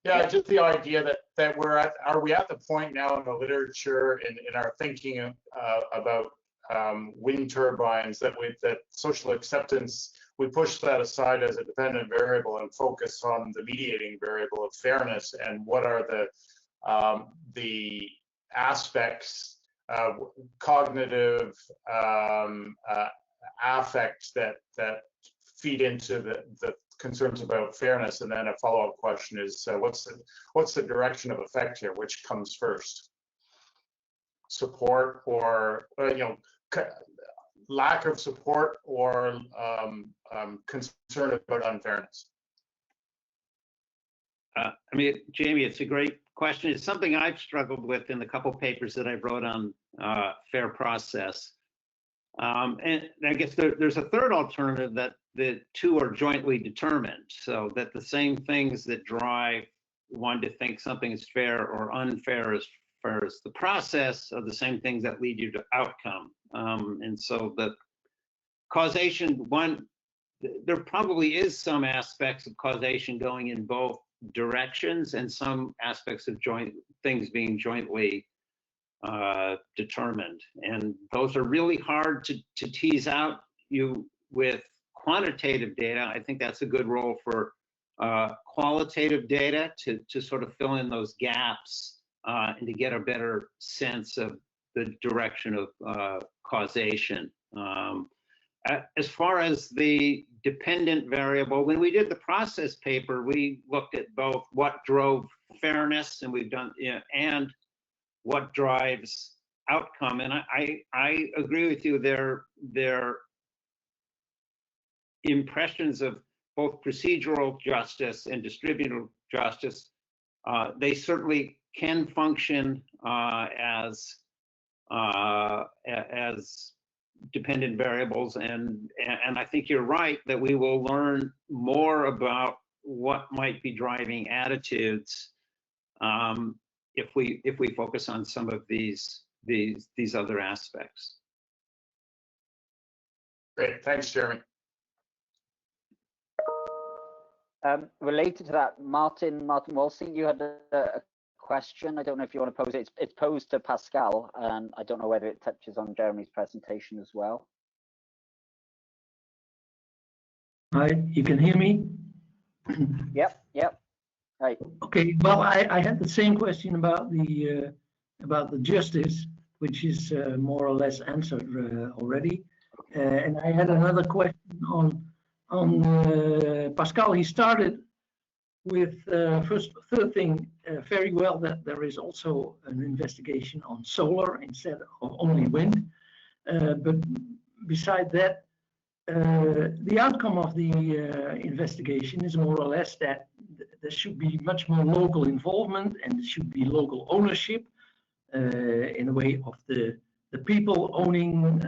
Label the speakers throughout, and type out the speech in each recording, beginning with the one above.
Speaker 1: Yeah, just the idea that are we at the point now in the literature in our thinking about wind turbines that social acceptance, we push that aside as a dependent variable and focus on the mediating variable of fairness, and what are the aspects, cognitive, affects that feed into the concerns about fairness. And then a follow-up question is, what's the direction of effect here? Which comes first? Support or lack of support, or concern about unfairness?
Speaker 2: I mean, Jamie, it's a great question. It's something I've struggled with in the couple papers that I wrote on fair process. And I guess there's a third alternative, that the two are jointly determined, so that the same things that drive one to think something is fair or unfair as far as the process are the same things that lead you to outcome. And so the causation, there probably is some aspects of causation going in both directions, and some aspects of things being jointly determined, and those are really hard to tease out with quantitative data. I think that's a good role for qualitative data to sort of fill in those gaps and to get a better sense of the direction of causation. As far as the dependent variable, when we did the process paper, we looked at both what drove fairness, and we've done, and what drives outcome. And I agree with you. Their impressions of both procedural justice and distributive justice, they certainly can function as dependent variables, and I think you're right that we will learn more about what might be driving attitudes if we focus on some of these other aspects.
Speaker 1: Great, thanks, Jeremy.
Speaker 3: Related to that, Martin Walsing, you had a question. I don't know if you want to pose it. It's posed to Pascal, and I don't know whether it touches on Jeremy's presentation as well.
Speaker 4: Hi, you can hear me?
Speaker 3: Yep. Right.
Speaker 4: Okay. Well, I had the same question about the justice, which is more or less answered already, and I had another question on Pascal. He started with third thing very well, that there is also an investigation on solar instead of only wind, but beside that, the outcome of the investigation is more or less that there should be much more local involvement, and there should be local ownership in a way of the people owning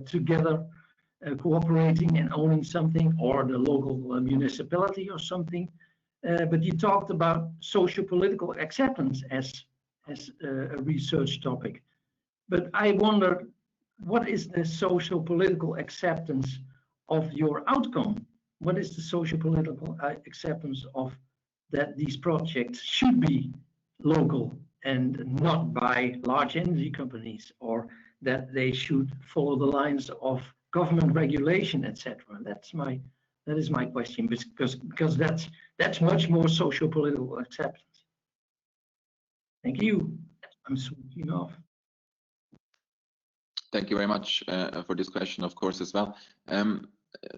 Speaker 4: together, cooperating and owning something, or the local municipality or something. But you talked about socio-political acceptance as a research topic. But I wonder, what is the socio-political acceptance of your outcome? What is the socio-political acceptance of that these projects should be local and not by large energy companies, or that they should follow the lines of government regulation, etc.? That is my question, because that's much more socio-political acceptance. Thank you. I'm switching off.
Speaker 5: Thank you very much for this question, of course, as well.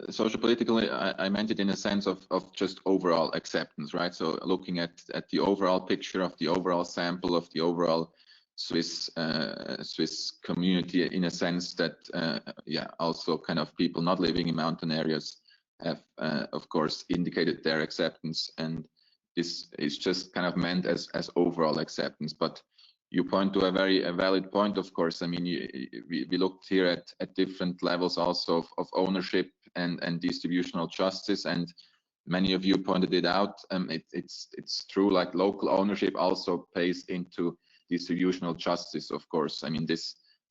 Speaker 5: Socio-politically, I meant it in a sense of just overall acceptance, right? So looking at the overall picture of the overall sample of the overall Swiss community, in a sense that also kind of people not living in mountain areas have of course indicated their acceptance, and this is just kind of meant as overall acceptance. But you point to a very valid point, of course. I mean, we looked here at different levels also of ownership and distributional justice, and many of you pointed it out. It's true, like local ownership also plays into distributional justice, of course. I mean,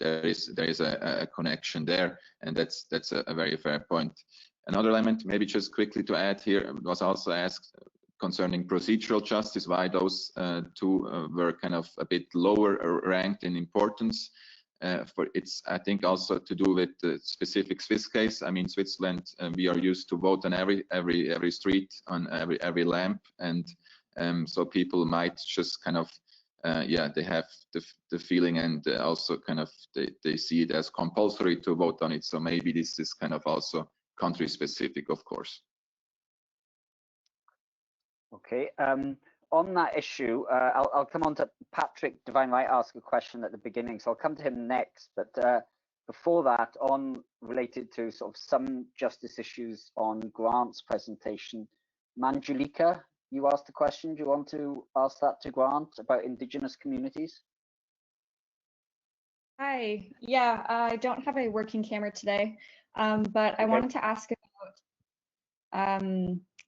Speaker 5: there is a connection there, and that's a very fair point. Another element, maybe just quickly to add here, was also asked concerning procedural justice, why those two were kind of a bit lower ranked in importance. It's, I think, also to do with the specific Swiss case. I mean, Switzerland, we are used to vote on every street, on every lamp, and so people might just kind of, yeah, they have the feeling, and also kind of they see it as compulsory to vote on it. So maybe this is kind of also country specific, of course.
Speaker 3: Okay. On that issue, I'll come on to Patrick Devine. Might ask a question at the beginning, so I'll come to him next. But before that, on related to sort of some justice issues on Grant's presentation, Manjulika, you asked a question. Do you want to ask that to Grant about indigenous communities?
Speaker 6: Hi. Yeah, I don't have a working camera today, but I wanted to ask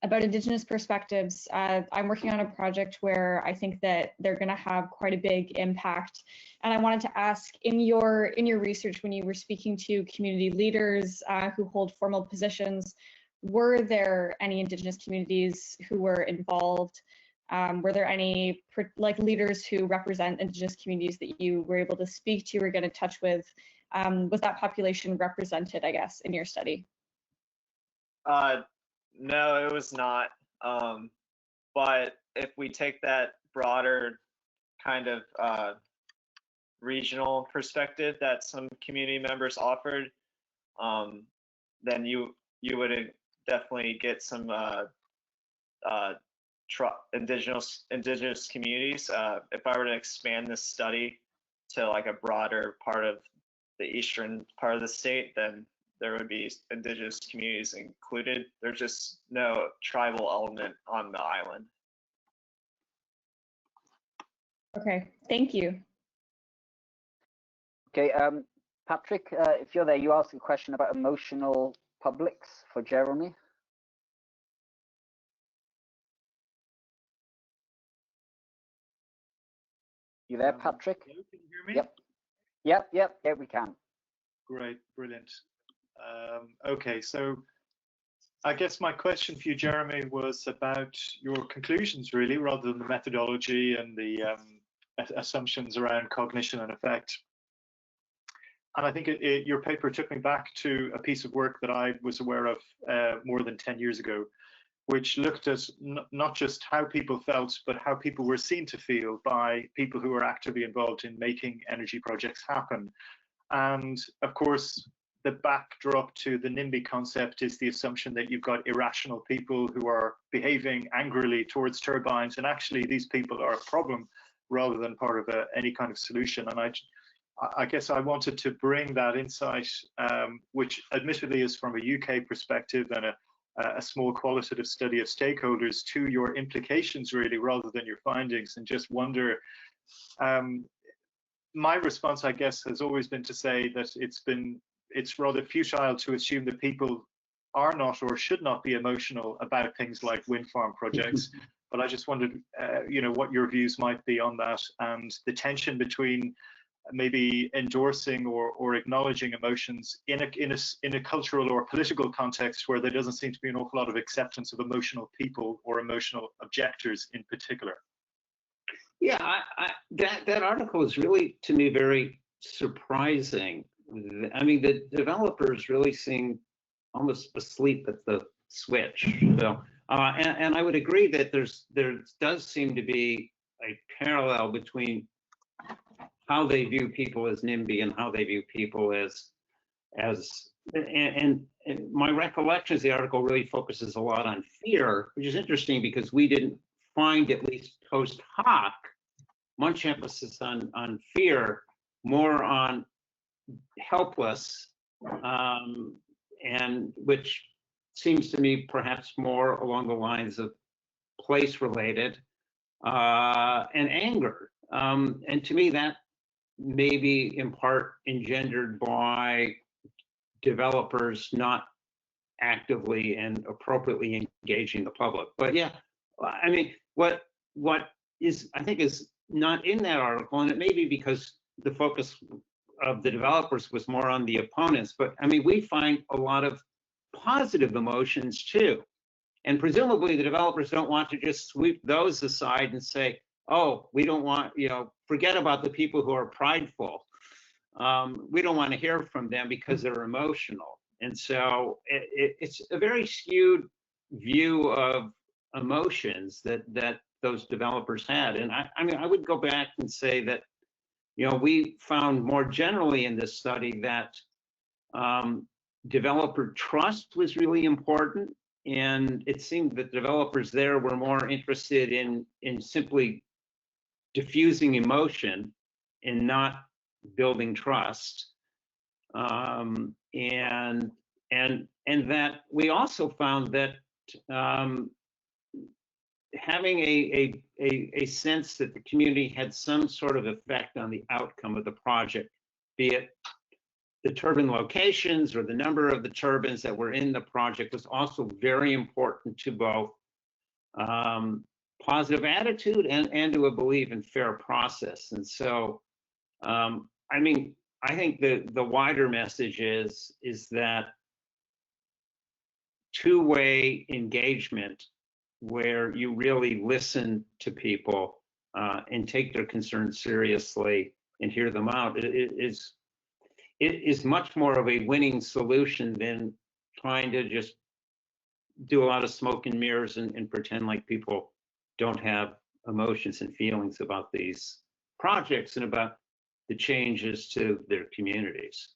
Speaker 6: about indigenous perspectives. I'm working on a project where I think that they're going to have quite a big impact, and I wanted to ask, in your research, when you were speaking to community leaders who hold formal positions, were there any indigenous communities who were involved? Were there any leaders who represent indigenous communities that you were able to speak to or get in touch with? Was that population represented, I guess, in your study?
Speaker 7: No, it was not. But if we take that broader kind of regional perspective that some community members offered, then you would definitely get some indigenous communities. If I were to expand this study to like a broader part of the eastern part of the state, then there would be indigenous communities included. There's just no tribal element on the island.
Speaker 6: Okay, thank you.
Speaker 3: Okay, Patrick, if you're there, you asked a question about emotional publics for Jeremy. You there, Patrick?
Speaker 8: Hello, can you hear me?
Speaker 3: Yep, we can.
Speaker 8: Great, brilliant. Okay, so I guess my question for you, Jeremy, was about your conclusions, really, rather than the methodology and the assumptions around cognition and effect. And I think your paper took me back to a piece of work that I was aware of more than 10 years ago, which looked at not just how people felt, but how people were seen to feel by people who were actively involved in making energy projects happen. And of course, the backdrop to the NIMBY concept is the assumption that you've got irrational people who are behaving angrily towards turbines, and actually these people are a problem rather than part of any kind of solution. And I guess I wanted to bring that insight, which admittedly is from a UK perspective and a small qualitative study of stakeholders, to your implications, really, rather than your findings, and just wonder. My response, I guess, has always been to say that it's rather futile to assume that people are not or should not be emotional about things like wind farm projects. But I just wondered, what your views might be on that, and the tension between maybe endorsing or acknowledging emotions in a cultural or political context where there doesn't seem to be an awful lot of acceptance of emotional people or emotional objectors in particular.
Speaker 2: Yeah, that article is really, to me, very surprising. I mean, the developers really seem almost asleep at the switch. So, and I would agree that there does seem to be a parallel between how they view people as NIMBY and how they view people as and my recollection is the article really focuses a lot on fear, which is interesting because we didn't find, at least post hoc, much emphasis on fear, more on helpless, and which seems to me perhaps more along the lines of place related and anger. And to me, that may be in part engendered by developers not actively and appropriately engaging the public. But yeah, I mean, what is, I think, is not in that article, and it may be because the focus of the developers was more on the opponents, but I mean, we find a lot of positive emotions too. And presumably the developers don't want to just sweep those aside and say, oh, we don't want, forget about the people who are prideful. We don't want to hear from them because they're emotional. And so it's a very skewed view of emotions that those developers had. And I mean, I would go back and say that, we found more generally in this study that developer trust was really important. And it seemed that developers there were more interested in simply diffusing emotion and not building trust. And that we also found that having a sense that the community had some sort of effect on the outcome of the project, be it the turbine locations or the number of the turbines that were in the project, was also very important to both positive attitude and to a belief in fair process. And so, I mean, I think the wider message is that two-way engagement, where you really listen to people and take their concerns seriously and hear them out, it is much more of a winning solution than trying to just do a lot of smoke and mirrors and pretend like people don't have emotions and feelings about these projects and about the changes to their communities.